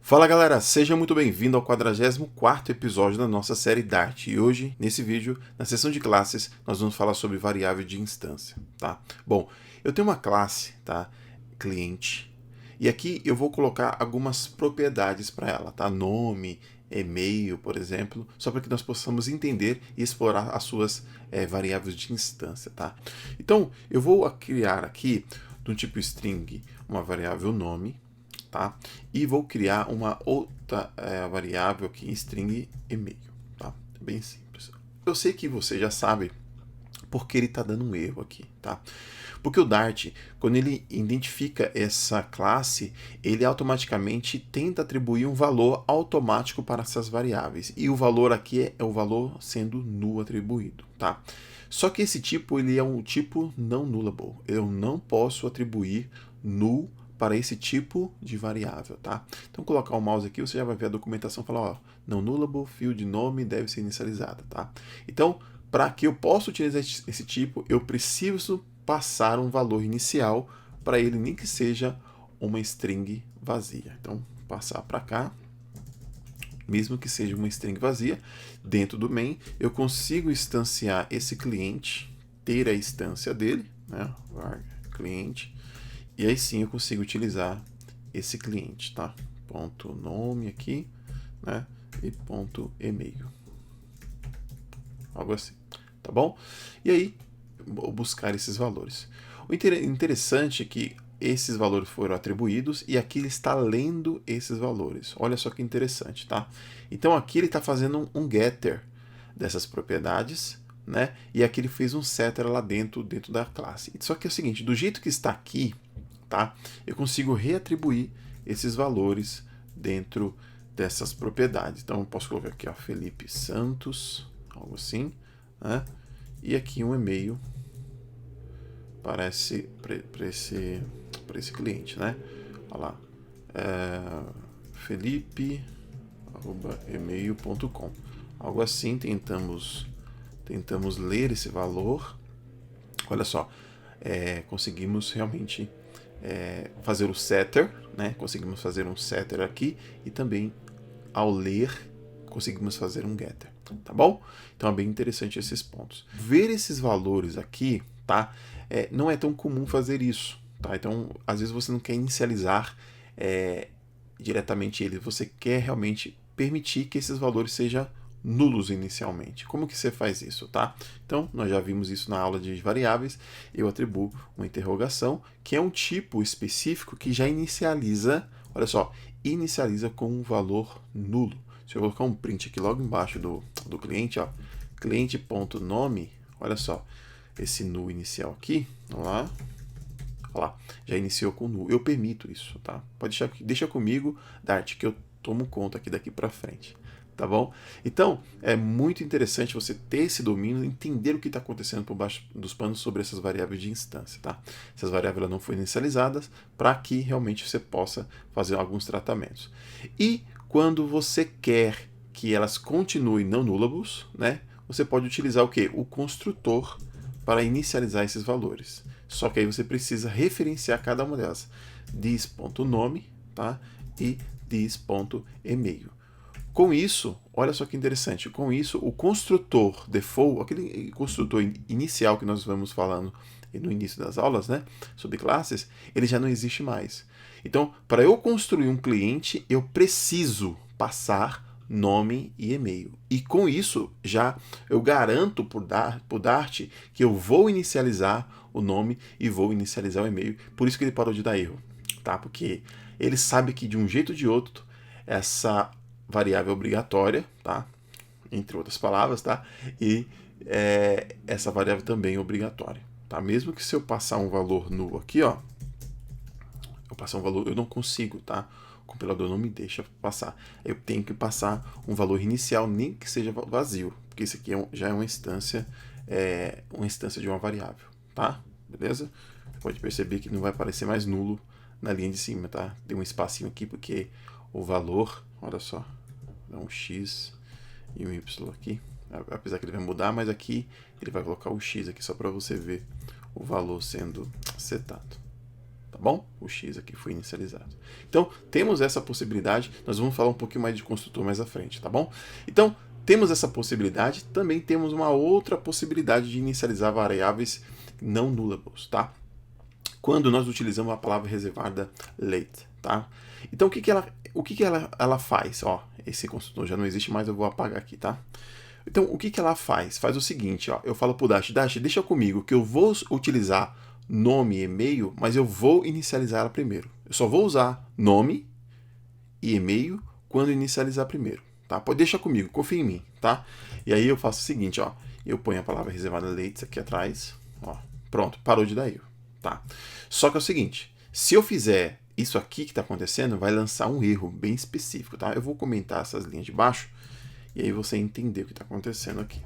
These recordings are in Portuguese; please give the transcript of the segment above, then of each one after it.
Fala galera, seja muito bem-vindo ao 44º episódio da nossa série Dart. E hoje, nesse vídeo, na seção de classes, nós vamos falar sobre variável de instância, tá? Bom, eu tenho uma classe, tá? Cliente. E aqui eu vou colocar algumas propriedades para ela, tá? Nome, e-mail, por exemplo, só para que nós possamos entender e explorar as suas variáveis de instância, tá? Então, eu vou criar aqui, do tipo string, uma variável nome, tá? E vou criar uma outra variável aqui, string e-mail, tá? Bem simples. Eu sei que você já sabe porque ele está dando um erro aqui, tá? Porque o Dart, quando ele identifica essa classe, ele automaticamente tenta atribuir um valor automático para essas variáveis. E o valor aqui é o valor sendo null atribuído, tá? Só que esse tipo, ele é um tipo não nullable. Eu não posso atribuir null para esse tipo de variável, tá? Então, colocar o mouse aqui, você já vai ver a documentação falar, ó, não nullable, field nome deve ser inicializada, tá? Então, para que eu possa utilizar esse tipo, eu preciso passar um valor inicial para ele, nem que seja uma string vazia. Então, passar para cá, mesmo que seja uma string vazia, dentro do main, eu consigo instanciar esse cliente, ter a instância dele, né? Cliente, e aí sim eu consigo utilizar esse cliente, tá? Ponto nome aqui, né? E ponto e-mail. Algo assim, tá bom? E aí, vou buscar esses valores. O interessante é que esses valores foram atribuídos e aqui ele está lendo esses valores. Olha só que interessante, tá? Então aqui ele está fazendo um getter dessas propriedades, né? E aqui ele fez um setter lá dentro da classe. Só que é o seguinte, do jeito que está aqui, tá? Eu consigo reatribuir esses valores dentro dessas propriedades. Então eu posso colocar aqui, ó, Felipe Santos, algo assim, né? E aqui um e-mail para esse cliente, né? Olha lá, felipe@email.com, algo assim. Tentamos ler esse valor. Olha só, conseguimos realmente fazer o setter, né? Conseguimos fazer um setter aqui e também, ao ler, conseguimos fazer um getter, tá bom? Então é bem interessante esses pontos. Ver esses valores aqui, tá? Não é tão comum fazer isso, tá? Então, às vezes você não quer inicializar diretamente eles, você quer realmente permitir que esses valores sejam nulos inicialmente. Como que você faz isso, tá? Então, nós já vimos isso na aula de variáveis. Eu atribuo uma interrogação, que é um tipo específico que já inicializa, olha só, inicializa com um valor nulo. Se eu colocar um print aqui logo embaixo do cliente, ó, cliente.nome, olha só, esse null inicial aqui, vamos lá, olha lá, já iniciou com null. Eu permito isso, tá? Pode deixar, deixa comigo, Dart, que eu tomo conta aqui daqui para frente, tá bom? Então, é muito interessante você ter esse domínio, entender o que está acontecendo por baixo dos panos sobre essas variáveis de instância, tá? Essas variáveis não foram inicializadas para que realmente você possa fazer alguns tratamentos. E quando você quer que elas continuem não nullables, né? Você pode utilizar o quê? O construtor para inicializar esses valores. Só que aí você precisa referenciar cada uma delas. This.nome, tá? E this.email. Com isso, olha só que interessante, com isso o construtor default, aquele construtor inicial que nós vamos falando no início das aulas, né, sobre classes, ele já não existe mais. Então, para eu construir um cliente, eu preciso passar nome e e-mail. E com isso, já eu garanto por Dart que eu vou inicializar o nome e vou inicializar o e-mail. Por isso que ele parou de dar erro, tá? Porque ele sabe que de um jeito ou de outro, essa variável obrigatória, tá? Entre outras palavras, tá? E essa variável também é obrigatória, tá? Mesmo que se eu passar um valor null aqui, ó, eu passar um valor, eu não consigo, tá? O compilador não me deixa passar. Eu tenho que passar um valor inicial, nem que seja vazio, porque isso aqui já é uma instância de uma variável, tá? Beleza? Você pode perceber que não vai aparecer mais nulo na linha de cima, tá? Tem um espacinho aqui porque o valor, olha só, é um x e um y aqui, apesar que ele vai mudar, mas aqui ele vai colocar o x aqui só para você ver o valor sendo setado, tá bom? O X aqui foi inicializado. Então, temos essa possibilidade, nós vamos falar um pouquinho mais de construtor mais à frente, tá bom? Então, temos essa possibilidade, também temos uma outra possibilidade de inicializar variáveis não nullables, tá? Quando nós utilizamos a palavra reservada late, tá? Então, o que ela faz? Ó, esse construtor já não existe mais, eu vou apagar aqui, tá? Então, o que ela faz? Faz o seguinte, ó, eu falo pro Dash, deixa comigo que eu vou utilizar nome e e-mail, mas eu vou inicializar ela primeiro. Eu só vou usar nome e e-mail quando inicializar primeiro, tá? Pode deixar comigo, confia em mim, tá? E aí eu faço o seguinte, ó, eu ponho a palavra reservada late aqui atrás, ó, pronto, parou de dar erro, tá? Só que é o seguinte, se eu fizer isso aqui que está acontecendo, vai lançar um erro bem específico, tá? Eu vou comentar essas linhas de baixo e aí você entender o que está acontecendo aqui.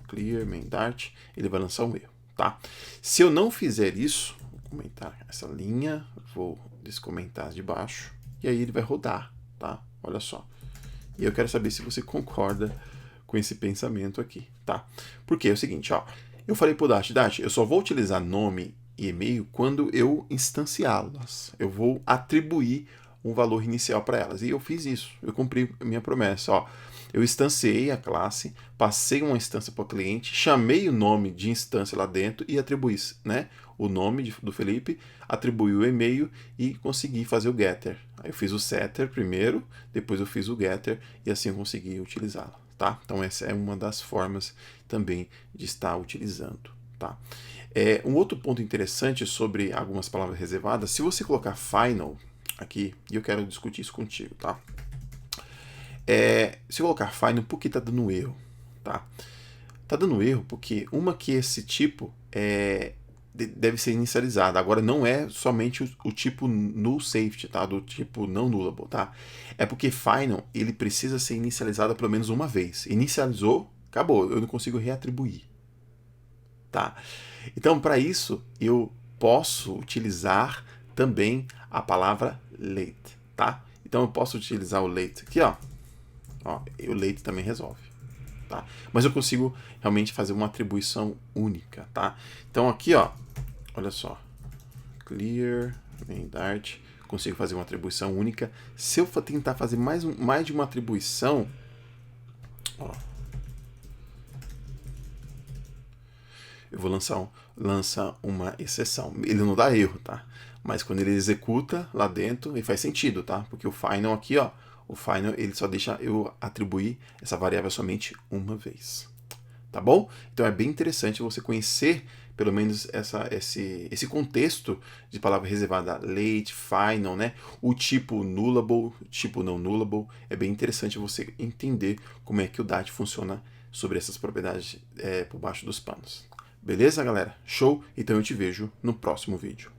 Clear, main Dart, ele vai lançar um erro, tá? Se eu não fizer isso, vou comentar essa linha, vou descomentar as de baixo, e aí ele vai rodar, tá? Olha só. E eu quero saber se você concorda com esse pensamento aqui, tá? Porque é o seguinte, ó, eu falei pro Dash, eu só vou utilizar nome e e-mail quando eu instanciá-las. Eu vou atribuir um valor inicial para elas. E eu fiz isso, eu cumpri a minha promessa, ó. Eu instanciei a classe, passei uma instância para o cliente, chamei o nome de instância lá dentro e atribuí, né, o nome do Felipe, atribuí o e-mail e consegui fazer o getter. Aí eu fiz o setter primeiro, depois eu fiz o getter e assim eu consegui utilizá-la, tá? Então essa é uma das formas também de estar utilizando, tá? Um outro ponto interessante sobre algumas palavras reservadas, se você colocar final aqui, e eu quero discutir isso contigo, tá? Se eu colocar final, por que está dando erro? Tá? Tá dando erro porque uma que esse tipo deve ser inicializada. Agora não é somente o tipo null safety, tá? Do tipo não nullable, tá? É porque final ele precisa ser inicializado pelo menos uma vez. Inicializou, acabou, eu não consigo reatribuir, tá? Então para isso eu posso utilizar também a palavra late, tá? Então eu posso utilizar o late aqui, ó. Ó, o late também resolve, tá? Mas eu consigo realmente fazer uma atribuição única, tá? Então aqui, ó, olha só, clear, main Dart, consigo fazer uma atribuição única. Se eu for tentar fazer mais de uma atribuição, ó, eu vou lançar uma exceção. Ele não dá erro, tá? Mas quando ele executa lá dentro, ele faz sentido, tá? Porque o final aqui, ó, o final ele só deixa eu atribuir essa variável somente uma vez, tá bom? Então é bem interessante você conhecer pelo menos esse contexto de palavra reservada late, final, né? O tipo nullable, tipo não nullable, é bem interessante você entender como é que o Dart funciona sobre essas propriedades por baixo dos panos. Beleza, galera? Show? Então eu te vejo no próximo vídeo.